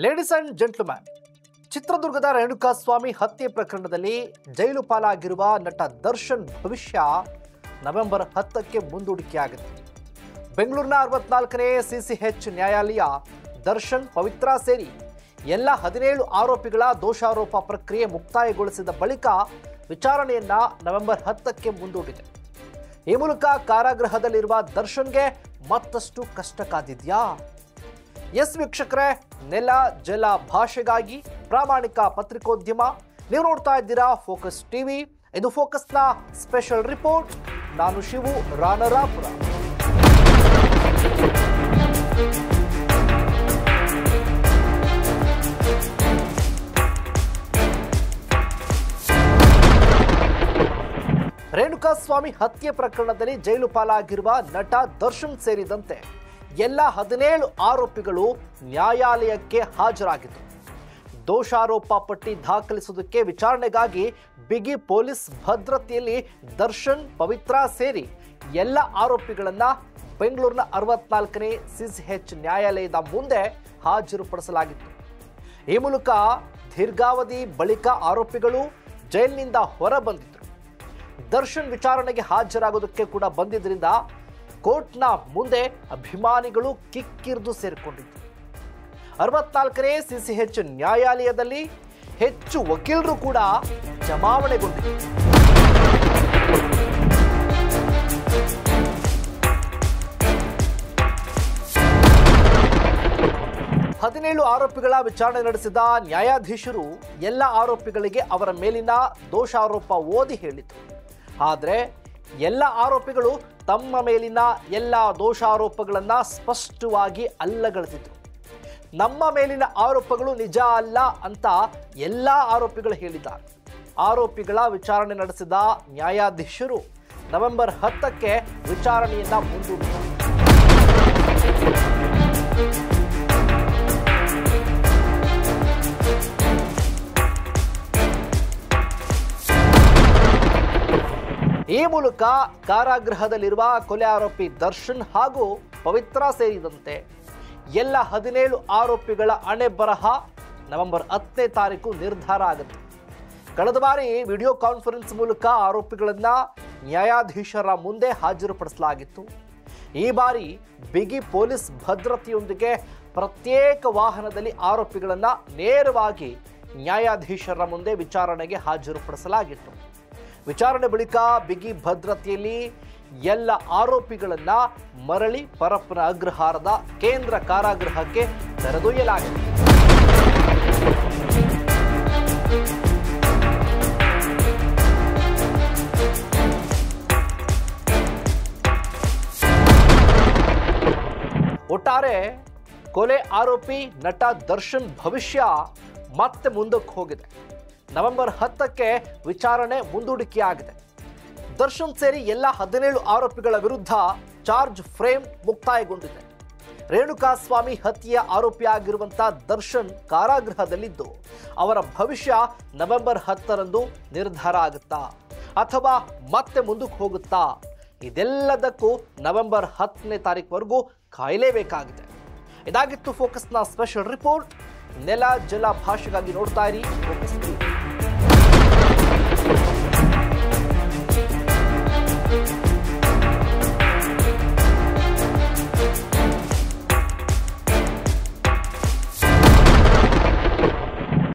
Ladies and gentleman, ಚಿತ್ರದುರ್ಗದ ರೇಣುಕಾಸ್ವಾಮಿ ಹತ್ಯೆ ಪ್ರಕರಣದಲ್ಲಿ ಜೈಲು ಪಾಲಾಗಿರುವ ನಟ ದರ್ಶನ್ ಭವಿಷ್ಯ ನವೆಂಬರ್ 10ಕ್ಕೆ ಮುಂದೂಡಿಕೆಯಾಗಿದೆ. ಬೆಂಗಳೂರಿನ 64ನೇ ಸಿಸಿಎಚ್ ನ್ಯಾಯಾಲಯ ದರ್ಶನ್, ಪವಿತ್ರ ಸೇರಿ ಎಲ್ಲ 17 ಆರೋಪಿಗಳ ದೋಷಾರೋಪ ಪ್ರಕ್ರಿಯೆ ಮುಕ್ತಾಯಗೊಳಿಸಿದ ಬಳಿಕ ವಿಚಾರಣೆಯನ್ನ ನವೆಂಬರ್ 10ಕ್ಕೆ ಮುಂದೂಡಿದೆ. ಈ ಮೂಲಕ ಕಾರಾಗೃಹದಲ್ಲಿರುವ ದರ್ಶನ್ಗೆ ಮತ್ತಷ್ಟು ಕಷ್ಟ ಕಾದಿದ್ಯಾ? ಎಸ್ ವೀಕ್ಷಕರೇ, ನೆಲ ಜಲ ಭಾಷೆಗಾಗಿ ಪ್ರಾಮಾಣಿಕ ಪತ್ರಿಕೋದ್ಯಮ. ನೀವು ನೋಡ್ತಾ ಇದ್ದೀರಾ ಫೋಕಸ್ ಟಿವಿ. ಇದು ಫೋಕಸ್ನ ಸ್ಪೆಷಲ್ ರಿಪೋರ್ಟ್. ನಾನು ಶಿವು ರಾನರಾಪುರ. ರೇಣುಕಾಸ್ವಾಮಿ ಹತ್ಯೆ ಪ್ರಕರಣದಲ್ಲಿ ಜೈಲು ಪಾಲಾಗಿರುವ ನಟ ದರ್ಶನ್ ಸೇರಿದಂತೆ ಎಲ್ಲ 17 ಆರೋಪಿಗಳು ನ್ಯಾಯಾಲಯಕ್ಕೆ ಹಾಜರಾಗಿದ್ದರು. ದೋಷಾರೋಪ ಪಟ್ಟಿ ದಾಖಲಿಸುವುದಕ್ಕೆ ವಿಚಾರಣೆಗಾಗಿ ಬಿಗಿ ಪೊಲೀಸ್ ಭದ್ರತೆಯಲ್ಲಿ ದರ್ಶನ್, ಪವಿತ್ರ ಸೇರಿ ಎಲ್ಲ ಆರೋಪಿಗಳನ್ನ ಬೆಂಗಳೂರಿನ 64ನೇ ಸಿಸಿಎಚ್ ನ್ಯಾಯಾಲಯದ ಮುಂದೆ ಹಾಜರುಪಡಿಸಲಾಗಿತ್ತು. ಈ ಮೂಲಕ ದೀರ್ಘಾವಧಿ ಬಳಿಕ ಆರೋಪಿಗಳು ಜೈಲಿನಿಂದ ಹೊರಬಂದಿದ್ದರು. ದರ್ಶನ್ ವಿಚಾರಣೆಗೆ ಹಾಜರಾಗೋದಕ್ಕೆ ಕೂಡ ಬಂದಿದ್ದರಿಂದ ಕೋರ್ಟ್ನ ಮುಂದೆ ಅಭಿಮಾನಿಗಳು ಕಿಕ್ಕಿರಿದು ಸೇರಿಕೊಂಡಿದ್ದರು. 64ನೇ ಸಿಸಿಎಚ್ ನ್ಯಾಯಾಲಯದಲ್ಲಿ ಹೆಚ್ಚು ವಕೀಲರು ಕೂಡ ಜಮಾವಣೆಗೊಂಡಿದ್ದರು. 17 ಆರೋಪಿಗಳ ವಿಚಾರಣೆ ನಡೆಸಿದ ನ್ಯಾಯಾಧೀಶರು ಎಲ್ಲ ಆರೋಪಿಗಳಿಗೆ ಅವರ ಮೇಲಿನ ದೋಷಾರೋಪ ಓದಿ ಹೇಳಿದರು. ಆದರೆ ಎಲ್ಲ ಆರೋಪಿಗಳು ತಮ್ಮ ಮೇಲಿನ ಎಲ್ಲ ದೋಷಾರೋಪಗಳನ್ನು ಸ್ಪಷ್ಟವಾಗಿ ಅಲ್ಲಗಳೆದಿದ್ರು. ನಮ್ಮ ಮೇಲಿನ ಆರೋಪಗಳು ನಿಜ ಅಲ್ಲ ಅಂತ ಎಲ್ಲ ಆರೋಪಿಗಳು ಹೇಳಿದ್ದಾರೆ. ಆರೋಪಿಗಳ ವಿಚಾರಣೆ ನಡೆಸಿದ ನ್ಯಾಯಾಧೀಶರು ನವೆಂಬರ್ 10ಕ್ಕೆ ವಿಚಾರಣೆಯನ್ನ ಮುಂದೂಡಿದರು. ಈ ಮೂಲಕ ಕಾರಾಗೃಹದಲ್ಲಿರುವ ಕೊಲೆ ಆರೋಪಿ ದರ್ಶನ್ ಹಾಗೂ ಪವಿತ್ರ ಸೇರಿದಂತೆ ಎಲ್ಲ 17 ಆರೋಪಿಗಳ ಹಣೆ ಬರಹ ನವೆಂಬರ್ 10ನೇ ತಾರೀಕು ನಿರ್ಧಾರ ಆಗುತ್ತೆ. ಕಳೆದ ಬಾರಿ ವಿಡಿಯೋ ಕಾನ್ಫರೆನ್ಸ್ ಮೂಲಕ ಆರೋಪಿಗಳನ್ನ ನ್ಯಾಯಾಧೀಶರ ಮುಂದೆ ಹಾಜರುಪಡಿಸಲಾಗಿತ್ತು. ಈ ಬಾರಿ ಬಿಗಿ ಪೊಲೀಸ್ ಭದ್ರತೆಯೊಂದಿಗೆ ಪ್ರತ್ಯೇಕ ವಾಹನದಲ್ಲಿ ಆರೋಪಿಗಳನ್ನ ನೇರವಾಗಿ ನ್ಯಾಯಾಧೀಶರ ಮುಂದೆ ವಿಚಾರಣೆಗೆ ಹಾಜರುಪಡಿಸಲಾಗಿತ್ತು. ವಿಚಾರಣೆ ಬಳಿಕ ಬಿಗಿ ಭದ್ರತೆಯಲ್ಲಿ ಎಲ್ಲ ಆರೋಪಿಗಳನ್ನ ಮರಳಿ ಪರಪ್ಪನ ಅಗ್ರಹಾರದ ಕೇಂದ್ರ ಕಾರಾಗೃಹಕ್ಕೆ ಕರೆದೊಯ್ಯಲಾಗಿದೆ. ಒಟ್ಟಾರೆ ಕೊಲೆ ಆರೋಪಿ ನಟ ದರ್ಶನ್ ಭವಿಷ್ಯ ಮತ್ತೆ ಮುಂದಕ್ಕೆ ಹೋಗಿದೆ. ನವೆಂಬರ್ 10ಕ್ಕೆ ವಿಚಾರಣೆ ಮುಂದೂಡಿಕೆಯಾಗಿದೆ. ದರ್ಶನ್ ಸೇರಿ ಎಲ್ಲ 17 ಆರೋಪಿಗಳ ವಿರುದ್ಧ ಚಾರ್ಜ್ ಫ್ರೇಮ್ ಮುಕ್ತಾಯಗೊಂಡಿದೆ. ರೇಣುಕಾಸ್ವಾಮಿ ಹತ್ಯೆಯ ಆರೋಪಿಯಾಗಿರುವಂತಹ ದರ್ಶನ್ ಕಾರಾಗೃಹದಲ್ಲಿದ್ದು ಅವರ ಭವಿಷ್ಯ ನವೆಂಬರ್ 10ರಂದು ನಿರ್ಧಾರ ಆಗುತ್ತಾ ಅಥವಾ ಮತ್ತೆ ಮುಂದಕ್ಕೆ ಹೋಗುತ್ತಾ? ಇದೆಲ್ಲದಕ್ಕೂ ನವೆಂಬರ್ 10ನೇ ತಾರೀಕುವರೆಗೂ ಕಾಯಲೇಬೇಕಾಗಿದೆ. ಇದಾಗಿತ್ತು ಫೋಕಸ್ನ ಸ್ಪೆಷಲ್ ರಿಪೋರ್ಟ್. ನೆಲ ಜಲ ಭಾಷೆಗಾಗಿ ನೋಡ್ತಾ ಇರಿ ಫೋಕಸ್ ಟಿವಿ.